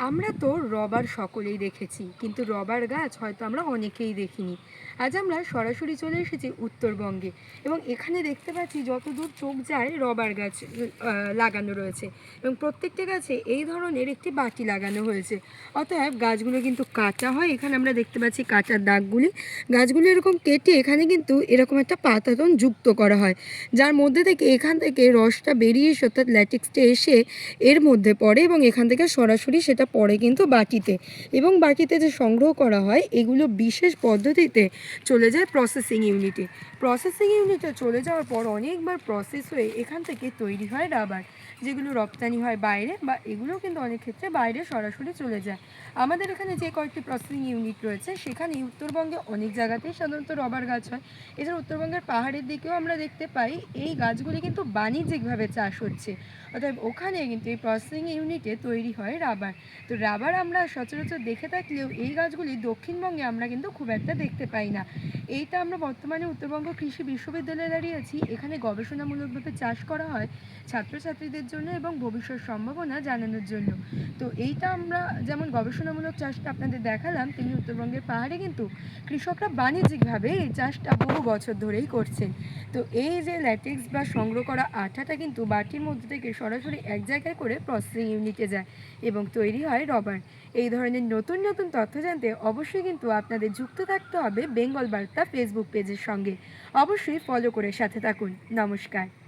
আমরা তো রবার সকলেই দেখেছি, কিন্তু রবার গাছ হয়তো আমরা অনেকেই দেখিনি। আজ আমরা সরাসরি চলে এসেছি উত্তরবঙ্গে, এবং এখানে দেখতে পাচ্ছি যতদূর চোখ যায় রবার গাছ লাগানো রয়েছে, এবং প্রত্যেকটা গাছে এই ধরনের একটি বাটি লাগানো হয়েছে। অতএব গাছগুলো কিন্তু কাটা হয়। এখানে আমরা দেখতে পাচ্ছি কাটার দাগগুলি। গাছগুলো এরকম কেটে এখানে কিন্তু এরকম একটা পাতাতন যুক্ত করা হয়, যার মধ্যে থেকে এখান থেকে রসটা বেরিয়ে এসে, অর্থাৎ ল্যাটেক্সটা এসে এর মধ্যে পড়ে, এবং এখান থেকে সরাসরি সেটা পড়ে কিন্তু বাটিতে, এবং বাটিতে যে সংগ্রহ করা হয় এগুলো বিশেষ পদ্ধতিতে চলে যায় প্রসেসিং ইউনিটে। প্রসেসিং ইউনিটে চলে যাওয়ার পর অনেকবার প্রসেস হয়ে এখান থেকে তৈরি হয় রাবার, যেগুলো রপ্তানি হয় বাইরে, বা এগুলোও কিন্তু অনেক ক্ষেত্রে বাইরে সরাসরি চলে যায়। আমাদের এখানে যে কয়েকটি প্রসেসিং ইউনিট রয়েছে সেখানে উত্তরবঙ্গে অনেক জায়গাতেই সাধারণত রবার গাছ হয়। এছাড়া উত্তরবঙ্গের পাহাড়ের দিকেও আমরা দেখতে পাই এই গাছগুলি কিন্তু বাণিজ্যিকভাবে চাষ হচ্ছে। অর্থাৎ ওখানে কিন্তু এই প্রসেসিং ইউনিটে তৈরি হয় রাবার। তো রাবার আমরা সচরাচর দেখে থাকলেও এই গাছগুলি দক্ষিণবঙ্গে আমরা কিন্তু খুব একটা দেখতে পাই না। এইটা আমরা বর্তমানে উত্তরবঙ্গ কৃষি বিশ্ববিদ্যালয়ে দাঁড়িয়ে আছি। এখানে গবেষণামূলকভাবে চাষ করা হয় ছাত্রছাত্রীদের জন্য এবং ভবিষ্যৎ সম্ভাবনা জানানোর জন্য। তো এইটা আমরা যেমন গবেষণামূলক চাষটা আপনাদের দেখালাম, তেমনি উত্তরবঙ্গের পাহাড়ে কিন্তু কৃষকরা বাণিজ্যিকভাবে এই চাষটা বহু বছর ধরেই করছেন। তো এই যে ল্যাটেক্স বা সংগ্রহ করা আঠাটা কিন্তু বাটির মধ্যে থেকে সরাসরি এক জায়গায় করে প্রসেসিং ইউনিটে যায় এবং তৈরি হয় রবার। এই ধরনের নতুন নতুন তথ্য জানতে অবশ্যই কিন্তু আপনাদের যুক্ত থাকতে হবে বেঙ্গল বার্তা ফেসবুক পেজের সঙ্গে। অবশ্যই ফলো করে সাথে থাকুন। নমস্কার।